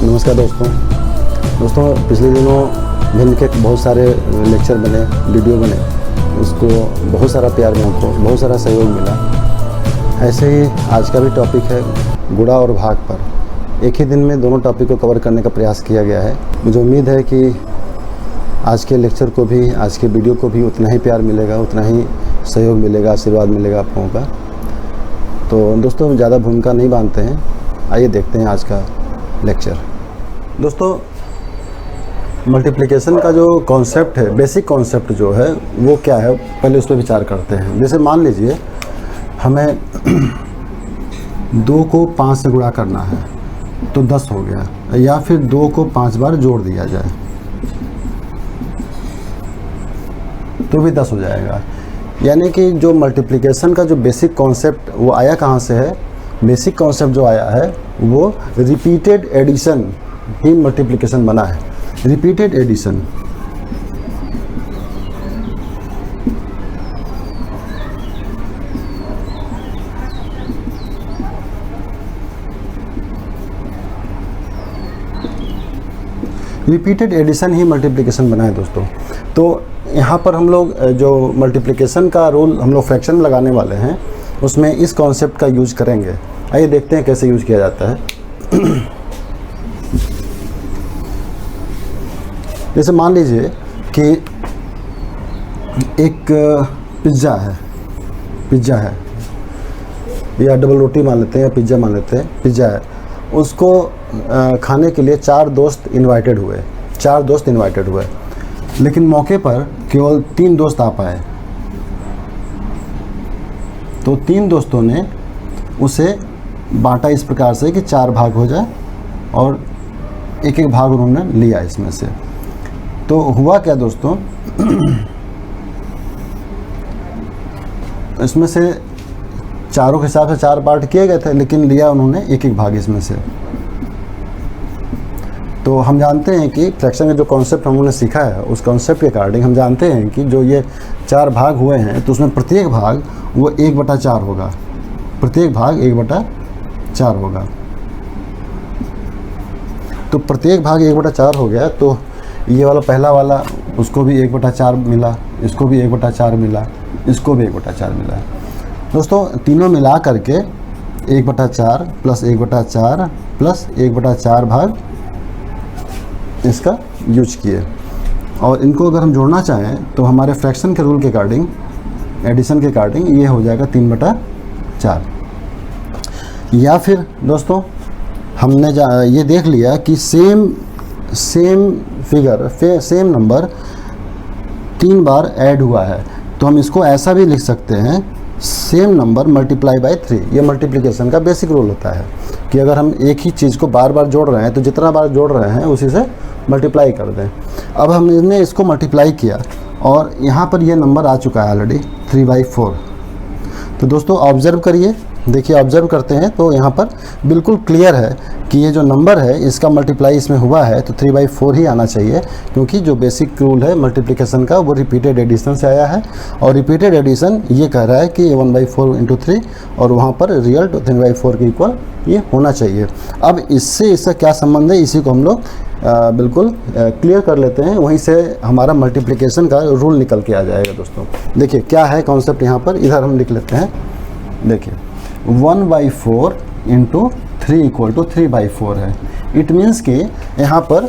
नमस्कार दोस्तों, पिछले दिनों भिन्न के बहुत सारे लेक्चर बने, वीडियो बने, उसको बहुत सारा प्यार मिला, हमको बहुत सारा सहयोग मिला। ऐसे ही आज का भी टॉपिक है गुणा और भाग पर। एक ही दिन में दोनों टॉपिक को कवर करने का प्रयास किया गया है। मुझे उम्मीद है कि आज के लेक्चर को भी, आज के वीडियो को भी उतना ही प्यार मिलेगा, उतना ही सहयोग मिलेगा, आशीर्वाद मिलेगा आप लोगों का। तो दोस्तों, ज़्यादा भूमिका नहीं बांधते हैं, आइए देखते हैं आज का लेक्चर। दोस्तों, मल्टीप्लिकेशन का जो कॉन्सेप्ट है, बेसिक कॉन्सेप्ट जो है वो क्या है, पहले उस पर विचार करते हैं। जैसे मान लीजिए हमें 2 को 5 से गुणा करना है तो 10 हो गया, या फिर 2 को 5 बार जोड़ दिया जाए तो भी 10 हो जाएगा। यानी कि जो मल्टीप्लिकेशन का जो बेसिक कॉन्सेप्ट वो आया कहाँ से है? बेसिक कॉन्सेप्ट जो आया है वो रिपीटेड एडिशन ही मल्टीप्लिकेशन बना है। रिपीटेड एडिशन, रिपीटेड एडिशन ही मल्टीप्लिकेशन बना है दोस्तों। तो यहाँ पर हम लोग जो मल्टीप्लिकेशन का रूल हम लोग फ्रैक्शन में लगाने वाले हैं, उसमें इस कॉन्सेप्ट का यूज करेंगे। आइए देखते हैं कैसे यूज किया जाता है। जैसे मान लीजिए कि एक पिज़्ज़ा है या डबल रोटी मान लेते हैं या पिज़्ज़ा मान लेते हैं। पिज़्ज़ा है, उसको खाने के लिए 4 दोस्त इनवाइटेड हुए, लेकिन मौके पर केवल 3 दोस्त आ पाए। तो 3 दोस्तों ने उसे बांटा इस प्रकार से कि 4 भाग हो जाए और एक भाग उन्होंने लिया इसमें से। तो हुआ क्या दोस्तों, इसमें से चारों के हिसाब से 4 पार्ट किए गए थे, लेकिन लिया उन्होंने एक भाग इसमें से। तो हम जानते हैं कि फ्रैक्शन का जो कॉन्सेप्ट हम लोगों ने सीखा है, उस कॉन्सेप्ट के अकॉर्डिंग हम जानते हैं कि जो ये 4 भाग हुए हैं तो उसमें प्रत्येक भाग वो 1/4 होगा। प्रत्येक भाग 1/4 होगा। तो प्रत्येक भाग 1/4 हो गया। तो ये वाला पहला वाला, उसको भी 1/4 मिला, इसको भी 1/4 मिला, इसको भी 1/4 मिला। दोस्तों, तीनों मिला करके 1/4 प्लस 1/4 प्लस 1/4 भाग इसका यूज किए। और इनको अगर हम जोड़ना चाहें तो हमारे फ्रैक्शन के रूल के अकॉर्डिंग, एडिशन के अकॉर्डिंग ये हो जाएगा 3/4। या फिर दोस्तों, हमने ये देख लिया कि सेम फिगर, सेम नंबर 3 बार ऐड हुआ है, तो हम इसको ऐसा भी लिख सकते हैं, सेम नंबर मल्टीप्लाई बाय 3। ये मल्टीप्लिकेशन का बेसिक रूल होता है कि अगर हम एक ही चीज़ को बार बार जोड़ रहे हैं तो जितना बार जोड़ रहे हैं उसी से मल्टीप्लाई कर दें। अब हमने इसको मल्टीप्लाई किया और यहाँ पर ये नंबर आ चुका है ऑलरेडी 3/4। तो दोस्तों ऑब्ज़र्व करिए, देखिए ऑब्ज़र्व करते हैं तो यहाँ पर बिल्कुल क्लियर है कि ये जो नंबर है इसका मल्टीप्लाई इसमें हुआ है तो 3/4 ही आना चाहिए, क्योंकि जो बेसिक रूल है मल्टीप्लिकेशन का वो रिपीटेड एडिशन से आया है। और रिपीटेड एडिशन ये कह रहा है कि 1/4 × 3 और वहाँ पर रियल 3/4 के इक्वल ये होना चाहिए। अब इसका क्या संबंध है, इसी को हम लोग बिल्कुल क्लियर कर लेते हैं। वहीं से हमारा मल्टीप्लिकेशन का रूल निकल के आ जाएगा। दोस्तों देखिए क्या है कॉन्सेप्ट, यहाँ पर इधर हम लिख लेते हैं। देखिए 1/4 × 3 = 3/4 है। इट मीन्स कि यहाँ पर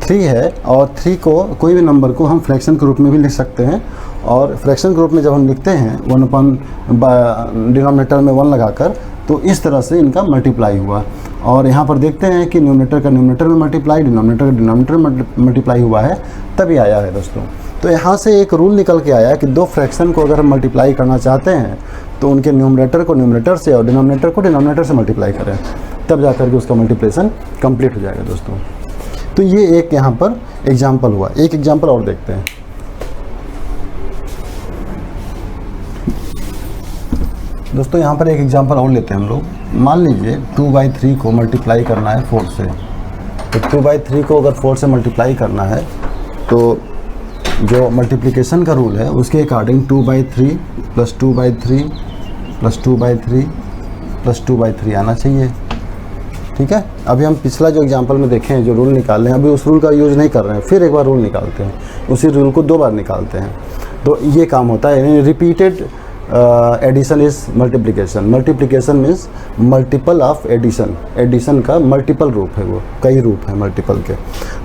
3 है और 3 को, कोई भी नंबर को हम फ्रैक्शन के रूप में भी लिख सकते हैं। और फ्रैक्शन के रूप में जब हम लिखते हैं 1 डिनोमिनेटर में 1 लगाकर, तो इस तरह से इनका मल्टीप्लाई हुआ। और यहाँ पर देखते हैं कि न्यूमरेटर का न्यूमरेटर में मल्टीप्लाई, डिनोमिनेटर का डिनोमिनेटर में मल्टीप्लाई हुआ है, तभी आया है दोस्तों। तो यहाँ से एक रूल निकल के आया कि 2 फ्रैक्शन को अगर हम मल्टीप्लाई करना चाहते हैं तो उनके न्यूमरेटर को न्यूमरेटर से और डिनोमिनेटर को डिनोमिनेटर से मल्टीप्लाई करें, तब जाकर के उसका मल्टीप्लिकेशन कंप्लीट हो जाएगा दोस्तों। तो ये एक यहाँ पर एग्जाम्पल हुआ। एक एग्जाम्पल और देखते हैं। दोस्तों यहाँ पर एक एग्जाम्पल और लेते हैं हम लोग। मान लीजिए 2/3 को मल्टीप्लाई करना है 4 से। तो 2/3 को अगर 4 से मल्टीप्लाई करना है तो जो मल्टीप्लिकेशन का रूल है उसके अकॉर्डिंग 2/3 प्लस 2/3 प्लस 2/3 प्लस 2/3 आना चाहिए। ठीक है। अभी हम पिछला जो एग्जांपल में देखे हैं, जो रूल निकाले हैं, अभी उस रूल का यूज़ नहीं कर रहे हैं, फिर एक बार रूल निकालते हैं, उसी रूल को 2 बार निकालते हैं। तो ये काम होता है, यानी repeated addition is multiplication. Multiplication means multiple of addition. Addition का मल्टीपल रूप है, वो कई रूप हैं मल्टीपल के।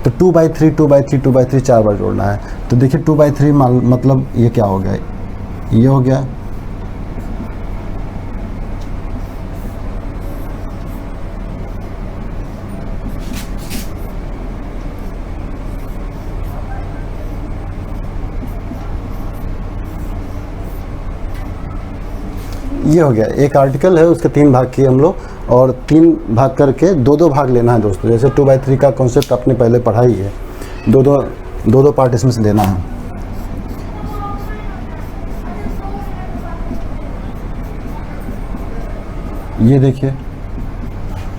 तो 2/3 2/3 2/3 4 बार जोड़ना है। तो देखिए 2/3 मतलब ये क्या हो गया, ये हो गया, ये हो गया। एक आर्टिकल है, उसके 3 भाग किए हम लोग, और 3 भाग करके 2-2 भाग लेना है दोस्तों। जैसे 2/3 का कॉन्सेप्ट आपने पहले पढ़ा ही है, 2-2 पार्ट इसमें से लेना है। ये देखिए,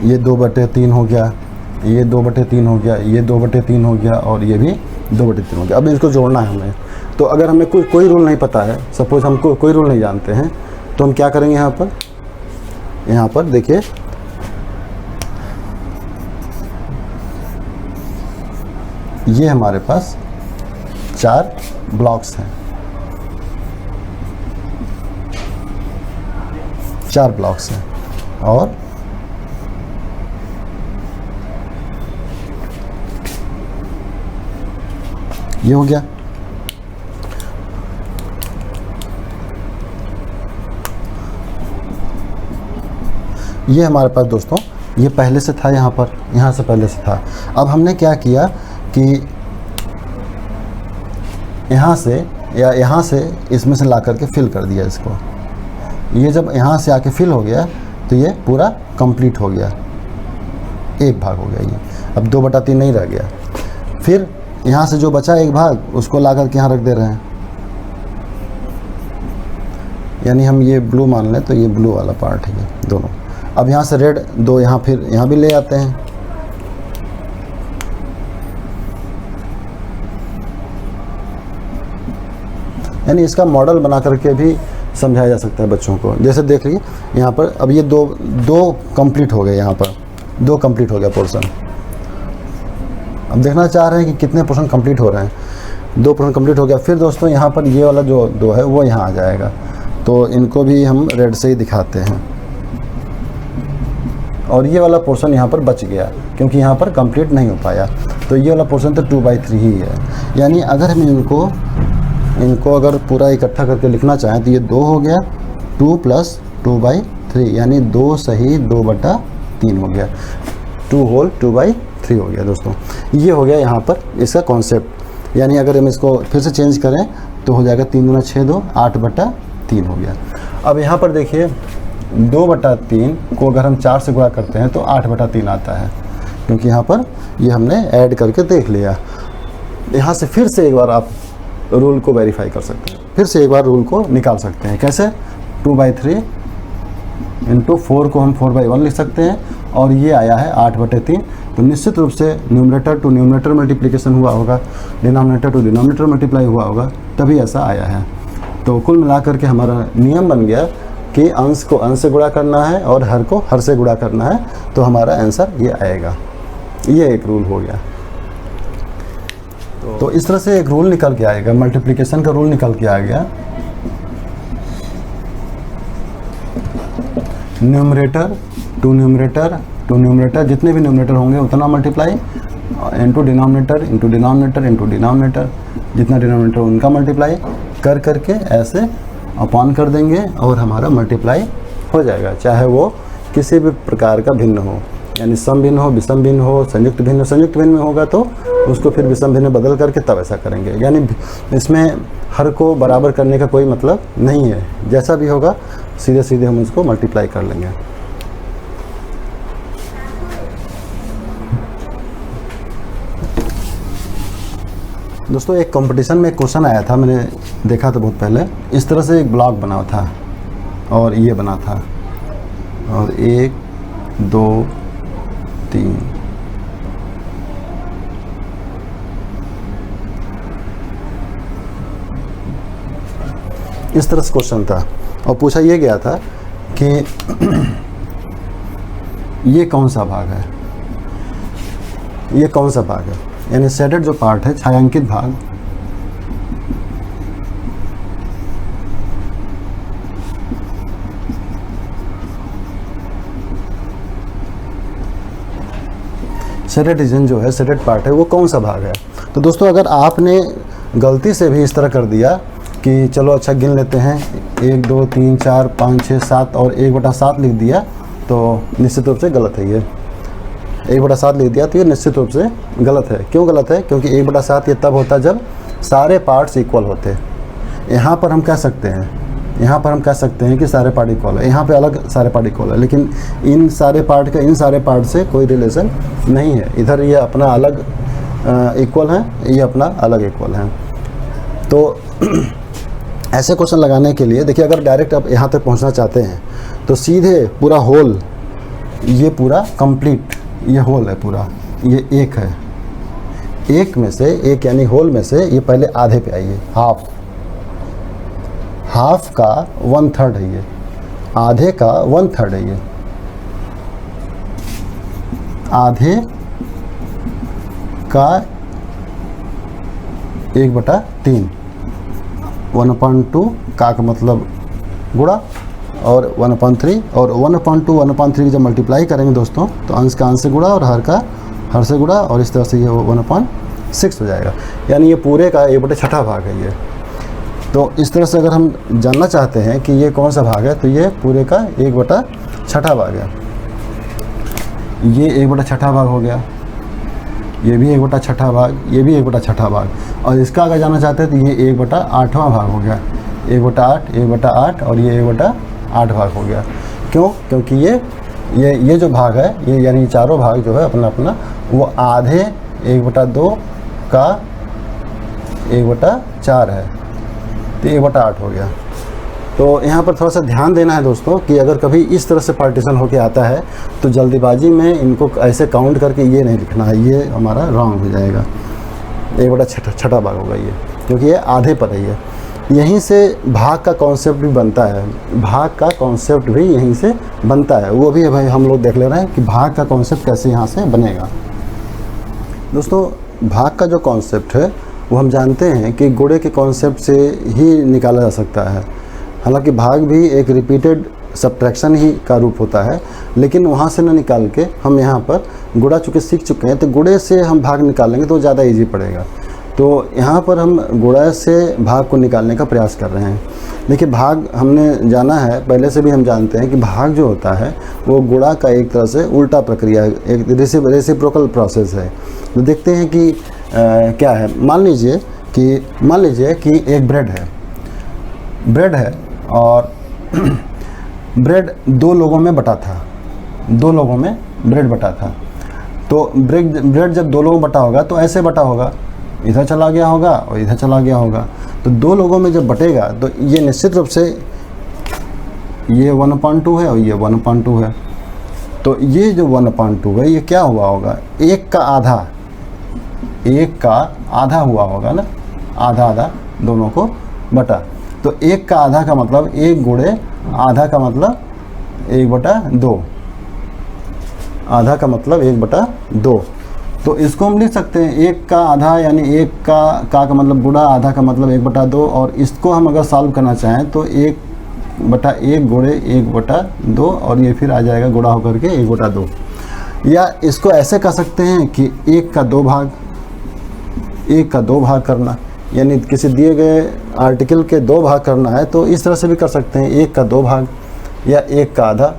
ये 2/3 हो गया, ये 2/3 हो गया, ये 2/3 हो गया, और ये भी 2/3 हो गया। अब इसको जोड़ना है हमें। तो अगर हमें कोई रूल नहीं पता है, सपोज हमको कोई रूल नहीं जानते हैं, तो हम क्या करेंगे, यहाँ पर देखिए, ये हमारे पास 4 ब्लॉक्स हैं, 4 ब्लॉक्स हैं, और ये हो गया। ये हमारे पास दोस्तों, ये पहले से था, यहाँ पर, यहाँ से पहले से था। अब हमने क्या किया कि यहाँ से या यहाँ से इसमें से ला करके फिल कर दिया इसको। ये जब यहाँ से आके फिल हो गया तो ये पूरा कंप्लीट हो गया, एक भाग हो गया ये। अब 2/3 नहीं रह गया। फिर यहाँ से जो बचा एक भाग, उसको ला करके यहाँ रख दे रहे हैं, यानी हम ये ब्लू मान लें तो ये ब्लू वाला पार्ट है ये दोनों। अब यहाँ से रेड 2 यहाँ, फिर यहाँ भी ले आते हैं। यानी इसका मॉडल बना करके भी समझाया जा सकता है बच्चों को। जैसे देख लीजिए यहाँ पर, अब ये दो कंप्लीट हो गए, यहाँ पर 2 कंप्लीट हो गया पोर्शन। अब देखना चाह रहे हैं कि कितने पोर्शन कंप्लीट हो रहे हैं। 2 पोर्शन कंप्लीट हो गया। फिर दोस्तों यहाँ पर ये वाला जो 2 है वो यहाँ आ जाएगा, तो इनको भी हम रेड से ही दिखाते हैं। और ये वाला पोर्शन यहाँ पर बच गया, क्योंकि यहाँ पर कंप्लीट नहीं हो पाया। तो ये वाला पोर्शन तो 2/3 ही है। यानी अगर हम इनको अगर पूरा इकट्ठा करके लिखना चाहें तो ये 2 हो गया, 2 + 2/3, यानी 2 सही 2/3 हो गया, 2 होल 2/3 हो गया दोस्तों। ये हो गया यहाँ पर इसका कॉन्सेप्ट। यानी अगर हम इसको फिर से चेंज करें तो हो जाएगा 3 × 6 2, 8/3 हो गया। अब यहाँ पर देखिए 2/3 को अगर हम 4 से गुणा करते हैं तो 8/3 आता है, क्योंकि यहाँ पर ये हमने ऐड करके देख लिया। यहाँ से फिर से एक बार आप रूल को वेरीफाई कर सकते हैं, फिर से एक बार रूल को निकाल सकते हैं। कैसे? 2/3 × 4 को हम 4/1 लिख सकते हैं, और ये आया है 8/3। तो निश्चित रूप से न्यूमरेटर टू न्यूमरेटर मल्टीप्लिकेशन हुआ होगा, डिनोमिनेटर टू डिनोमिनेटर मल्टीप्लाई हुआ होगा, तभी ऐसा आया है। तो कुल मिलाकर के हमारा नियम बन गया कि अंश को अंश से गुणा करना है और हर को हर से गुणा करना है, तो हमारा आंसर ये आएगा। ये एक रूल हो गया। तो इस तरह से एक रूल निकल के आएगा, मल्टीप्लिकेशन का रूल निकल के आ गया। Numerator to numerator to numerator, जितने भी न्यूमरेटर होंगे उतना multiply, into denominator into denominator into denominator, जितना डिनोमिनेटर उनका मल्टीप्लाई कर करके ऐसे अपॉन कर देंगे और हमारा मल्टीप्लाई हो जाएगा, चाहे वो किसी भी प्रकार का भिन्न हो, यानी सम भिन्न हो, विषम भिन्न हो, संयुक्त भिन्न हो। संयुक्त भिन्न में होगा तो उसको फिर विषम भिन्न बदल करके तब ऐसा करेंगे। यानी इसमें हर को बराबर करने का कोई मतलब नहीं है, जैसा भी होगा सीधे सीधे हम उसको मल्टीप्लाई कर लेंगे। दोस्तों एक कंपटीशन में एक क्वेश्चन आया था, मैंने देखा था बहुत पहले। इस तरह से एक ब्लॉक बना था और ये बना था, और 1 2 3 इस तरह से क्वेश्चन था, और पूछा ये गया था कि ये कौन सा भाग है, ये कौन सा भाग है, यानी शेडेड जो पार्ट है, छायांकित भाग, शेडेड रीजन जो है, शेडेड पार्ट है, वो कौन सा भाग है। तो दोस्तों अगर आपने गलती से भी इस तरह कर दिया कि चलो अच्छा गिन लेते हैं 1 2 3 4 5 6 7 और 1/7 लिख दिया, तो निश्चित रूप से गलत है। ये 1/7 लिख दिया तो ये निश्चित रूप से गलत है। क्यों गलत है? क्योंकि 1/7 ये तब होता जब सारे पार्ट्स इक्वल होते। यहाँ पर हम कह सकते हैं, यहाँ पर हम कह सकते हैं कि सारे पार्ट इक्वल है, यहाँ पे अलग सारे पार्ट इक्वल है, लेकिन इन सारे पार्ट का इन सारे पार्ट से कोई रिलेशन नहीं है। इधर ये अपना अलग इक्वल है, ये अपना अलग इक्वल है। तो ऐसे क्वेश्चन लगाने के लिए देखिए, अगर डायरेक्ट आप यहाँ तक पहुँचना चाहते हैं तो सीधे पूरा होल, ये पूरा कंप्लीट ये होल है पूरा, ये एक है, एक में से एक यानी होल में से ये पहले आधे पे आइए, हाफ का 1/3 है ये, आधे का 1/3 है ये, आधे का 1/3, 1/2 का मतलब गुणा और 1/3 और 1/2 1/3 की जब मल्टीप्लाई करेंगे दोस्तों तो अंश का अंश से गुणा और हर का हर से गुणा और इस तरह से ये 1/6 हो जाएगा, यानी ये पूरे का 1/6 भाग है ये। तो इस तरह से अगर हम जानना चाहते हैं कि ये कौन सा भाग है तो ये पूरे का 1/6 भाग है। ये 1/6 भाग हो गया, ये भी 1/6 भाग, ये भी 1/6 भाग, और इसका अगर जानना चाहते हैं तो ये 1/8वां भाग हो गया, 1/8 1/8 और ये 1/8 भाग हो गया। क्यों? क्योंकि ये जो भाग है, ये यानी चारों भाग जो है अपना अपना वो आधे 1/2 का 1/4 है, तो 1/8 हो गया। तो यहाँ पर थोड़ा सा ध्यान देना है दोस्तों कि अगर कभी इस तरह से पार्टीशन होके आता है तो जल्दीबाजी में इनको ऐसे काउंट करके ये नहीं लिखना है, ये हमारा रॉन्ग हो जाएगा। 1/6 भाग होगा ये, क्योंकि ये आधे पर है। यहीं से भाग का कॉन्सेप्ट भी बनता है, भाग का कॉन्सेप्ट भी यहीं से बनता है, वो भी भाई हम लोग देख ले रहे हैं कि भाग का कॉन्सेप्ट कैसे यहाँ से बनेगा। दोस्तों भाग का जो कॉन्सेप्ट है वो हम जानते हैं कि गुणे के कॉन्सेप्ट से ही निकाला जा सकता है। हालांकि भाग भी एक रिपीटेड सब्ट्रैक्शन ही का रूप होता है, लेकिन वहाँ से न निकाल के हम यहाँ पर गुणा चूँकि सीख चुके हैं तो गुणे से हम भाग निकालेंगे तो ज़्यादा इजी पड़ेगा। तो यहाँ पर हम गुणा से भाग को निकालने का प्रयास कर रहे हैं। देखिए भाग हमने जाना है, पहले से भी हम जानते हैं कि भाग जो होता है वो गुणा का एक तरह से उल्टा प्रक्रिया है, एक रेसिप्रोकल प्रोसेस है। तो देखते हैं कि क्या है। मान लीजिए कि एक ब्रेड है और ब्रेड 2 लोगों में बटा था, 2 लोगों में ब्रेड बटा था। तो ब्रेड जब 2 लोगों में बटा होगा तो ऐसे बटा होगा, इधर चला गया होगा और इधर चला गया होगा। तो 2 लोगों में जब बटेगा तो ये निश्चित रूप से ये 1/2 है और ये 1/2 है। तो ये जो 1/2 है ये क्या हुआ होगा, एक का आधा हुआ होगा ना, आधा दोनों को बटा। तो एक का आधा का मतलब 1 गुणे आधा का मतलब 1/2, आधा का मतलब 1/2। तो इसको हम लिख सकते हैं 1 का आधा यानी 1 का मतलब गुणा आधा का मतलब 1/2, और इसको हम अगर सॉल्व करना चाहें तो 1/1 गुणे 1/2 और ये फिर आ जाएगा गुणा होकर के 1/2। या इसको ऐसे कर सकते हैं कि 1 का 2 भाग करना, यानी किसी दिए गए आर्टिकल के 2 भाग करना है तो इस तरह से भी कर सकते हैं, 1 का 2 भाग या 1 का आधा।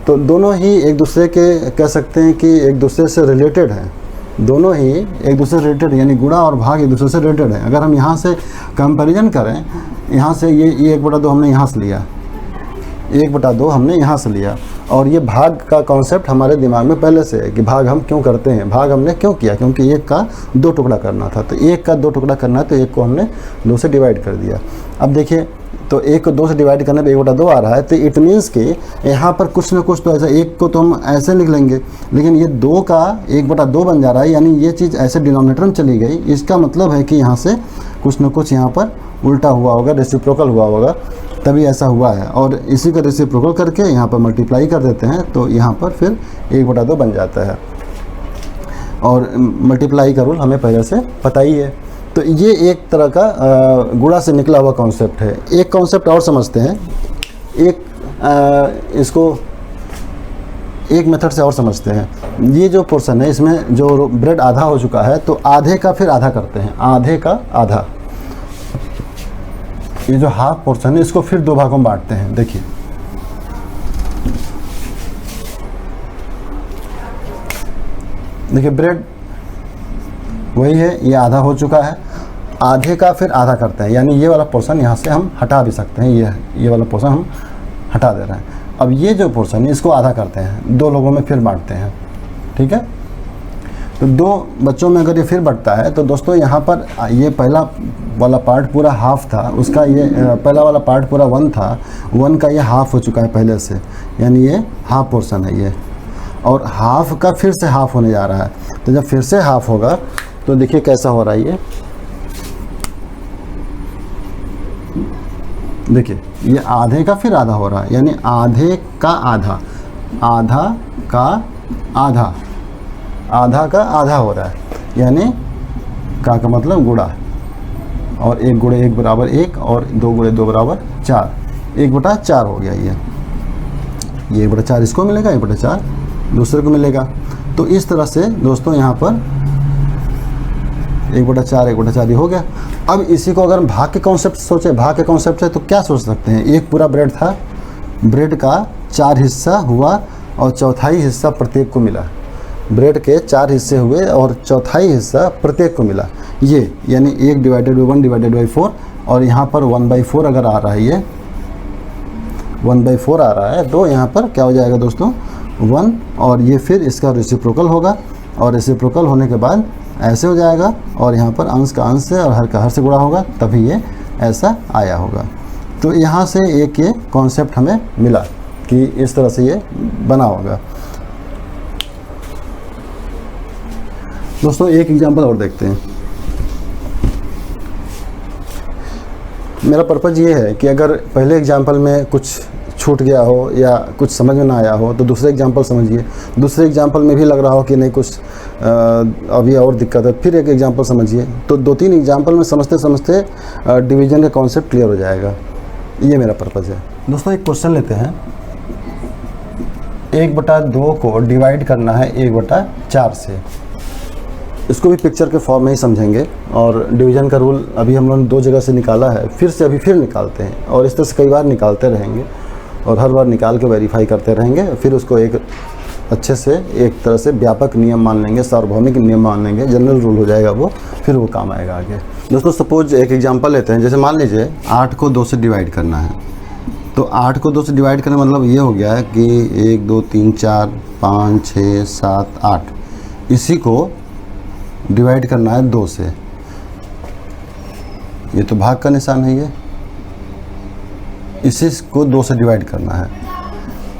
तो दोनों ही एक दूसरे के कह सकते हैं कि एक दूसरे से रिलेटेड हैं, दोनों ही एक दूसरे से रिलेटेड, यानी गुणा और भाग एक दूसरे से रिलेटेड है। अगर हम यहाँ से कंपैरिजन करें, यहाँ से ये 1/2 हमने यहाँ से लिया, 1/2 हमने यहाँ से लिया, और ये भाग का कॉन्सेप्ट हमारे दिमाग में पहले से है कि भाग हम क्यों करते हैं, भाग हमने क्यों किया, क्योंकि 1 का 2 टुकड़ा करना था। तो 1 का 2 टुकड़ा करना है तो 1 को हमने 2 से डिवाइड कर दिया। अब देखिए तो 1 को 2 से डिवाइड करने पे 1/2 आ रहा है, तो इट मीन्स कि यहाँ पर कुछ ना कुछ तो ऐसा, 1 को तो हम ऐसे लिख लेंगे, लेकिन ये 2 का 1/2 बन जा रहा है, यानी ये चीज़ ऐसे डिनोमिनेटर में चली गई। इसका मतलब है कि यहाँ से कुछ ना कुछ यहाँ पर उल्टा हुआ होगा, रेसिप्रोकल हुआ होगा, तभी ऐसा हुआ है। और इसी का रेसिप्रोकल करके यहाँ पर मल्टीप्लाई कर देते हैं, तो यहाँ पर फिर 1/2 बन जाता है। और मल्टीप्लाई का रूल हमें पहले से पता ही है। तो ये एक तरह का गुणा से निकला हुआ कॉन्सेप्ट है। एक कॉन्सेप्ट और समझते हैं, इसको एक मेथड से और समझते हैं। ये जो पोर्शन है, इसमें जो ब्रेड आधा हो चुका है, तो आधे का फिर आधा करते हैं, आधे का आधा। ये जो हाफ पोर्शन है, इसको फिर 2 भागों में बांटते हैं। देखिए ब्रेड वही है, ये आधा हो चुका है, आधे का फिर आधा करते हैं, यानी ये वाला पोर्शन यहाँ से हम हटा भी सकते हैं, ये वाला पोर्शन हम हटा दे रहे हैं। अब ये जो पोर्शन है, इसको आधा करते हैं, 2 लोगों में फिर बांटते हैं, ठीक है। तो 2 बच्चों में अगर ये फिर बढ़ता है, तो दोस्तों यहाँ पर ये पहला वाला पार्ट पूरा हाफ था, उसका ये पहला वाला पार्ट पूरा 1 था, 1 का ये हाफ हो चुका है पहले से, यानी ये हाफ पोर्शन है ये, और हाफ का फिर से हाफ होने जा रहा है। तो जब फिर से हाफ होगा तो देखिए कैसा हो रहा है ये, देखिए ये आधे का फिर आधा हो रहा है, यानी आधे का आधा, आधा का आधा, आधा का आधा हो रहा है, यानी का मतलब गुणा, और 1 गुणे 1 बराबर 1, और 2 गुणे 2 बराबर 4, 1/4 हो गया ये 1/4 इसको मिलेगा, 1/4 दूसरे को मिलेगा। तो इस तरह से दोस्तों यहाँ पर 1/4 ही हो गया। अब इसी को अगर हम भाग के कॉन्सेप्ट सोचे, भाग के कॉन्सेप्ट से तो क्या सोच सकते हैं, एक पूरा ब्रेड था, ब्रेड का 4 हिस्सा हुआ और चौथाई हिस्सा प्रत्येक को मिला। ब्रेड के 4 हिस्से हुए और चौथाई हिस्सा प्रत्येक को मिला, ये यानी 1/1/4, और यहाँ पर 1/4 अगर आ रहा है, ये 1/4 आ रहा है, तो यहाँ पर क्या हो जाएगा दोस्तों 1, और ये फिर इसका रेसिप्रोकल होगा, और रेसिप्रोकल होने के बाद ऐसे हो जाएगा, और यहाँ पर अंश का अंश से और हर का हर से गुणा होगा, तभी ये ऐसा आया होगा। तो यहाँ से एक ये कॉन्सेप्ट हमें मिला कि इस तरह से ये बना होगा। दोस्तों एक एग्जांपल और देखते हैं। मेरा पर्पज़ ये है कि अगर पहले एग्जांपल में कुछ छूट गया हो या कुछ समझ में ना आया हो, तो दूसरे एग्जांपल समझिए, दूसरे एग्जांपल में भी लग रहा हो कि नहीं कुछ अभी और दिक्कत है, फिर एक एग्जांपल समझिए। तो 2-3 एग्जांपल में समझते समझते डिवीजन का कॉन्सेप्ट क्लियर हो जाएगा। ये मेरा पर्पज़ है। दोस्तों एक क्वेश्चन लेते हैं, 1/2 को डिवाइड करना है 1/4 से। इसको भी पिक्चर के फॉर्म में ही समझेंगे, और डिवीज़न का रूल अभी हम लोगों ने 2 जगह से निकाला है, फिर निकालते हैं, और इस तरह से कई बार निकालते रहेंगे, और हर बार निकाल के वेरीफाई करते रहेंगे। फिर उसको एक अच्छे से एक तरह से व्यापक नियम मान लेंगे, सार्वभौमिक नियम मान लेंगे, जनरल रूल हो जाएगा वो, फिर वो काम आएगा आगे। दोस्तों सपोज एक एग्जांपल लेते हैं, जैसे मान लीजिए 8 को 2 से डिवाइड करना है। तो 8 को 2 से डिवाइड करने मतलब ये हो गया है कि 1 2 3 4 5 6 7 8, इसी को डिवाइड करना है 2 से। ये तो भाग का निशान है, ये इसी को 2 से डिवाइड करना है।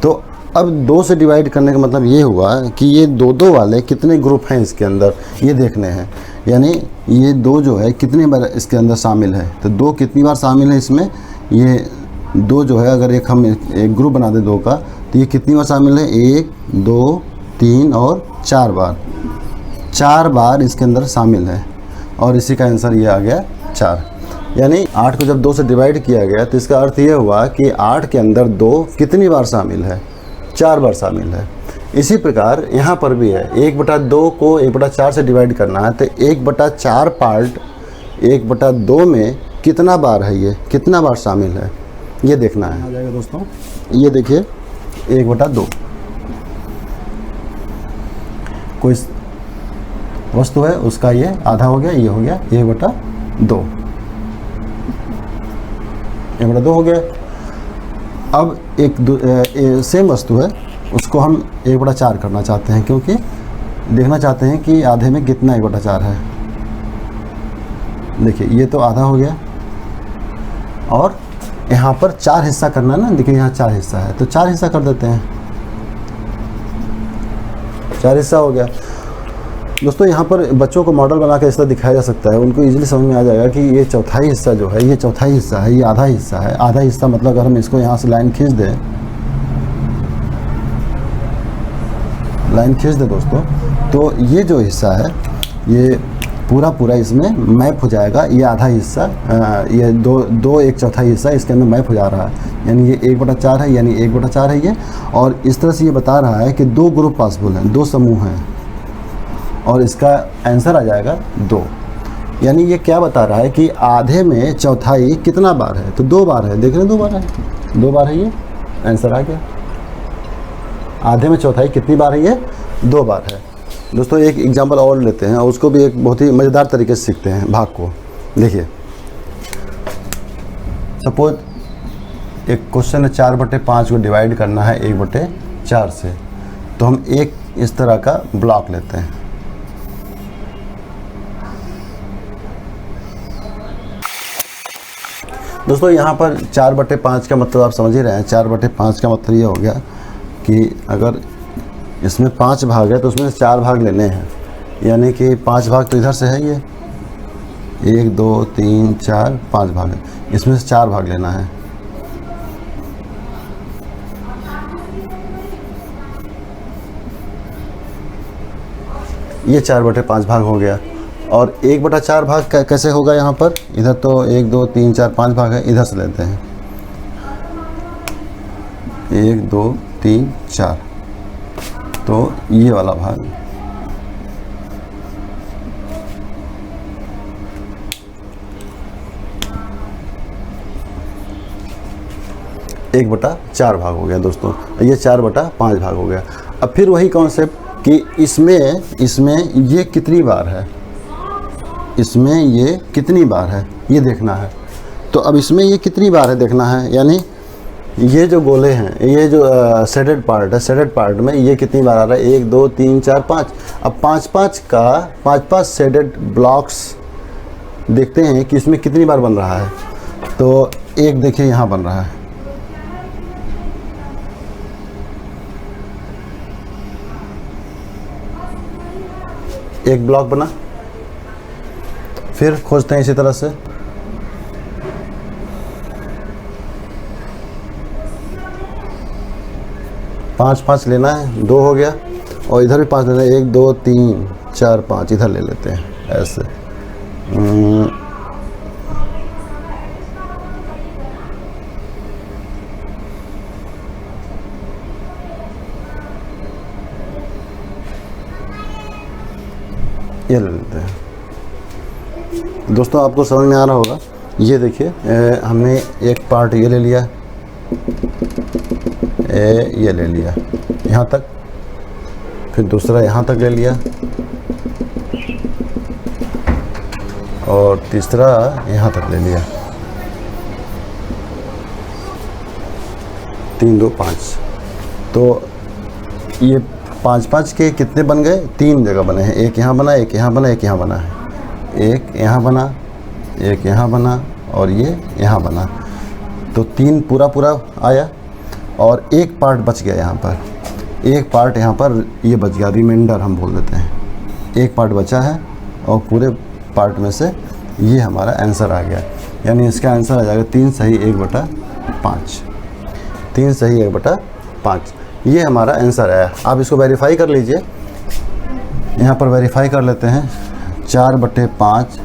तो अब 2 से डिवाइड करने का मतलब ये हुआ कि ये 2-2 वाले कितने ग्रुप हैं इसके अंदर, ये देखने हैं, यानी ये 2 जो है कितनी बार इसके अंदर शामिल है। तो 2 कितनी बार शामिल है इसमें, ये 2 जो है अगर हम एक ग्रुप बना दें 2 का, तो ये कितनी बार शामिल है, 1 2 3 और 4 बार, 4 बार इसके अंदर शामिल है, और इसी का आंसर ये आ गया 4। यानी 8 को जब 2 से डिवाइड किया गया, तो इसका अर्थ ये हुआ कि 8 के अंदर 2 कितनी बार शामिल है, 4 बार शामिल है। इसी प्रकार यहाँ पर भी है, 1/2 को 1/4 से डिवाइड करना है, तो 1/4 पार्ट 1/2 में कितना बार है, ये कितना बार शामिल है, ये देखना है। आ जाएगा दोस्तों, ये देखिए 1/2, कोई वस्तु है उसका ये आधा हो गया, ये हो गया 1/2, 1/2 हो गया। अब एक सेम वस्तु है, उसको हम 1/4 करना चाहते हैं, क्योंकि देखना चाहते हैं कि आधे में कितना 1/4 है। देखिए ये तो आधा हो गया, और यहाँ पर 4 हिस्सा करना है ना, देखिए यहाँ 4 हिस्सा है, तो 4 हिस्सा कर देते हैं। 4 हिस्सा हो गया। दोस्तों यहाँ पर बच्चों को मॉडल बना के इस तरह दिखाया जा सकता है, उनको इजीली समझ में आ जाएगा कि ये चौथाई हिस्सा जो है, ये चौथाई हिस्सा है, ये आधा हिस्सा है। आधा हिस्सा मतलब अगर हम इसको यहाँ से लाइन खींच दें दोस्तों, तो ये जो हिस्सा है ये पूरा इसमें मैप हो जाएगा। ये आधा हिस्सा, ये दो एक चौथाई हिस्सा इसके अंदर मैप हो जा रहा है, यानी ये 1/4 है, यानी 1/4 है ये। और इस तरह से ये बता रहा है कि 2 ग्रुप पॉसिबल हैं, 2 समूह हैं, और इसका आंसर आ जाएगा 2। यानी ये क्या बता रहा है कि आधे में चौथाई कितना बार है, तो 2 बार है। देख रहे हैं 2 बार है, 2 बार है, ये आंसर आ गया। आधे में चौथाई कितनी बार है, ये 2 बार है। दोस्तों एक एग्जांपल और लेते हैं और उसको भी एक बहुत ही मज़ेदार तरीके से सीखते हैं भाग को। देखिए सपोज एक क्वेश्चन है 4/5 को डिवाइड करना है 1/4 से, तो हम एक इस तरह का ब्लॉक लेते हैं। दोस्तों यहाँ पर 4/5 का मतलब आप समझ ही रहे हैं। 4/5 का मतलब ये हो गया कि अगर इसमें 5 भाग है तो उसमें से 4 भाग लेने हैं, यानी कि 5 भाग तो इधर से है, ये 1 2 3 4 5 भाग है, इसमें से 4 भाग लेना है। ये 4/5 भाग हो गया। और 1/4 भाग कैसे होगा यहाँ पर, इधर तो 1 2 3 4 5 भाग है, इधर से लेते हैं 1 2 3 4, तो ये वाला भाग 1/4 भाग हो गया दोस्तों। ये 4/5 भाग हो गया। अब फिर वही कॉन्सेप्ट कि इसमें ये कितनी बार है, इसमें ये कितनी बार है ये देखना है। तो अब इसमें ये कितनी बार है देखना है, यानी ये जो गोले हैं, ये जो शेडेड पार्ट है, शेडेड पार्ट में ये कितनी बार आ रहा है, 1 2 3 4 5। अब 5 शेडेड ब्लॉक्स देखते हैं कि इसमें कितनी बार बन रहा है। तो एक देखिए यहाँ बन रहा है, एक ब्लॉक बना। फिर खोजते हैं इसी तरह से, पाँच लेना है, 2 हो गया, और इधर भी 5 लेना है, 1 2 3 4 5 इधर ले लेते हैं ऐसे। ये ले लेते हैं। दोस्तों आपको समझ में आ रहा होगा, ये देखिए हमने एक पार्ट ये ले लिया, ये ले लिया यहाँ तक, फिर दूसरा यहाँ तक ले लिया, और तीसरा यहाँ तक ले लिया। 3 2 5, तो ये 5 के कितने बन गए, 3 जगह बने हैं। एक यहाँ बना, एक यहाँ बना, एक यहाँ बना है, एक यहाँ बना, एक यहाँ बना, और ये यहाँ बना। तो 3 पूरा आया, और एक पार्ट बच गया यहाँ पर, एक पार्ट यहाँ पर ये बच गया, रिमाइंडर हम बोल देते हैं। एक पार्ट बचा है और पूरे पार्ट में से ये हमारा आंसर आ गया। यानी इसका आंसर आ जाएगा 3 सही 1/5। 3 सही 1/5, ये हमारा आंसर आया। आप इसको वेरीफाई कर लीजिए, यहाँ पर वेरीफाई कर लेते हैं। 4/5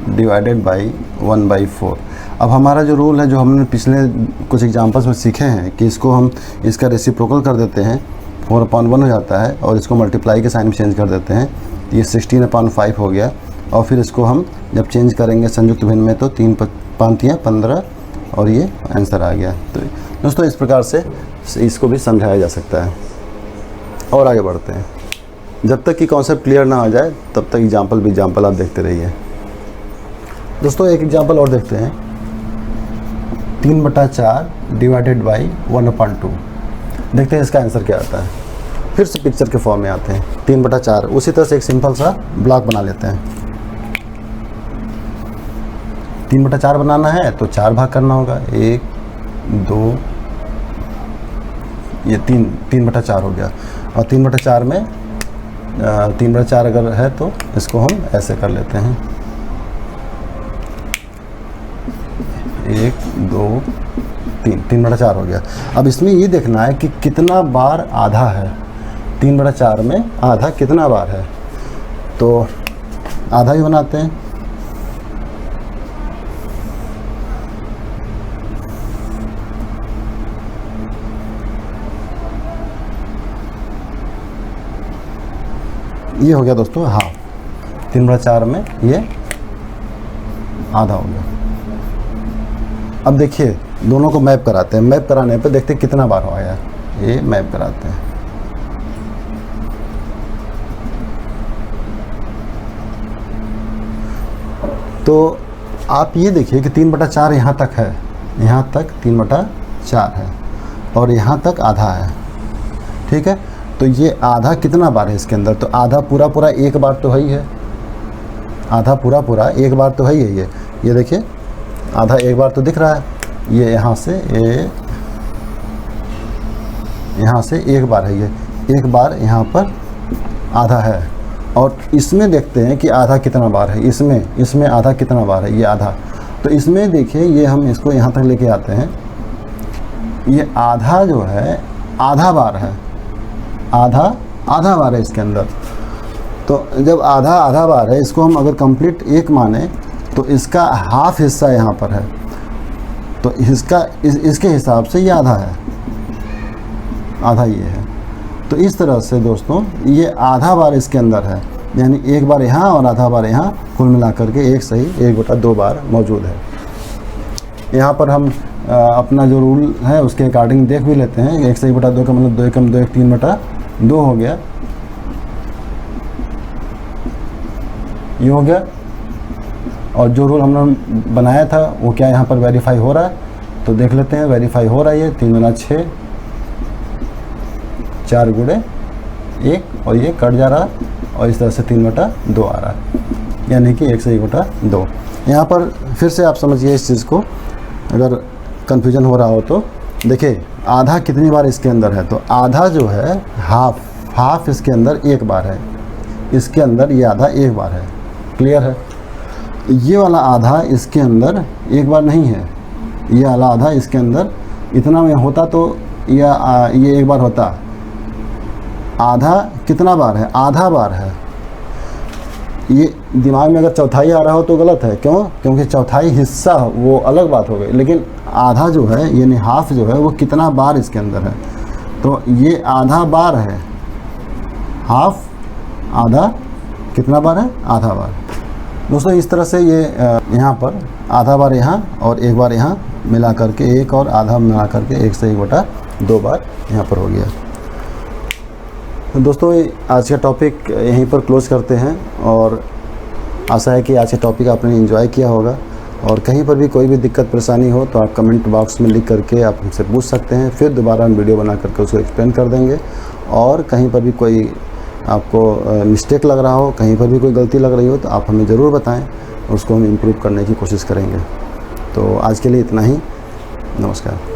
डिवाइडेड बाई 1/4। अब हमारा जो रूल है, जो हमने पिछले कुछ एग्जांपल्स में सीखे हैं, कि इसको हम इसका रेसिप्रोकल कर देते हैं, 4/1 हो जाता है, और इसको मल्टीप्लाई के साइन में चेंज कर देते हैं, ये 16/5 हो गया। और फिर इसको हम जब चेंज करेंगे संयुक्त भिन्न में, तो 3 5 15, और ये आंसर आ गया। तो दोस्तों इस प्रकार से इसको भी समझाया जा सकता है। और आगे बढ़ते हैं, जब तक कि कॉन्सेप्ट क्लियर ना हो जाए तब तक एग्जाम्पल आप देखते रहिए। दोस्तों एक एग्जाम्पल और देखते हैं, 3/4 डिवाइडेड बाई 1/2। देखते हैं इसका आंसर क्या आता है। फिर से पिक्चर के फॉर्म में आते हैं, 3/4। उसी तरह से एक सिंपल सा ब्लॉक बना लेते हैं। 3/4 बनाना है तो 4 भाग करना होगा, 1 2 ये 3/4 हो गया। और 3/4 में 3/4 अगर है तो इसको हम ऐसे कर लेते हैं, 1 2 3, 3/4 हो गया। अब इसमें ये देखना है कि कितना बार आधा है, 3/4 में आधा कितना बार है, तो आधा ही बनाते हैं। ये हो गया दोस्तों हाफ, 3/4 में ये आधा हो गया। अब देखिए दोनों को मैप कराते हैं, मैप कराने पे देखते हैं कितना बार हो गया, ये मैप कराते हैं। तो आप ये देखिए कि 3/4 यहाँ तक है, यहाँ तक 3/4 है और यहाँ तक आधा है, ठीक है। तो ये आधा कितना बार है इसके अंदर, तो आधा पूरा पूरा एक बार तो है ही है, आधा पूरा पूरा एक बार तो है ही है। ये देखिए आधा एक बार तो दिख रहा है, ये यहाँ से एक बार है, ये एक बार यहाँ पर आधा है। और इसमें देखते हैं कि आधा कितना बार है, इसमें आधा कितना बार है, ये आधा। तो इसमें देखिए ये हम इसको यहाँ तक लेके आते हैं, ये आधा जो है आधा बार है, आधा बार है इसके अंदर। तो जब आधा बार है, इसको हम अगर कंप्लीट एक माने तो इसका हाफ हिस्सा यहाँ पर है, तो इसके हिसाब से ये आधा है, आधा ये है। तो इस तरह से दोस्तों ये आधा बार इसके अंदर है, यानी एक बार यहाँ और आधा बार यहाँ, कुल मिलाकर के एक सही 1/2 बार मौजूद है। यहाँ पर हम अपना जो रूल है उसके अकॉर्डिंग देख भी लेते हैं। 1 से 1/2 का मतलब 2 एकम 2 1 3/2 हो गया, ये हो गया। और जो रूल हमने बनाया था वो क्या यहाँ पर वेरीफाई हो रहा है, तो देख लेते हैं। वेरीफाई हो रहा है, ये 3 गुना 6, 4 गुणे 1 और ये कट जा रहा है और इस तरह से 3/2 आ रहा है, यानी कि 1 से 1/2। यहाँ पर फिर से आप समझिए इस चीज़ को, अगर कन्फ्यूजन हो रहा हो तो देखिए आधा कितनी बार इसके अंदर है, तो आधा जो है हाफ इसके अंदर एक बार है, इसके अंदर ये आधा एक बार है, क्लियर है। ये वाला आधा इसके अंदर एक बार नहीं है, ये वाला आधा इसके अंदर इतना में होता तो ये एक बार होता। आधा कितना बार है, आधा बार है। ये दिमाग में अगर चौथाई आ रहा हो तो गलत है, क्यों? क्योंकि चौथाई हिस्सा वो अलग बात हो गई, लेकिन आधा जो है यानी हाफ जो है वो कितना बार इसके अंदर है, तो ये आधा बार है, हाफ आधा कितना बार है, आधा बार। दोस्तों इस तरह से ये यहाँ पर आधा बार यहाँ और एक बार यहाँ मिला करके एक और आधा मिला करके 1 से 1/2 बार यहाँ पर हो गया। तो दोस्तों आज का टॉपिक यहीं पर क्लोज़ करते हैं और आशा है कि आज का टॉपिक आपने एंजॉय किया होगा। और कहीं पर भी कोई भी दिक्कत परेशानी हो तो आप कमेंट बॉक्स में लिख करके आप हमसे पूछ सकते हैं, फिर दोबारा हम वीडियो बना करके उसको एक्सप्लेन कर देंगे। और कहीं पर भी कोई आपको मिस्टेक लग रहा हो, कहीं पर भी कोई गलती लग रही हो तो आप हमें ज़रूर बताएं, उसको हम इम्प्रूव करने की कोशिश करेंगे। तो आज के लिए इतना ही, नमस्कार।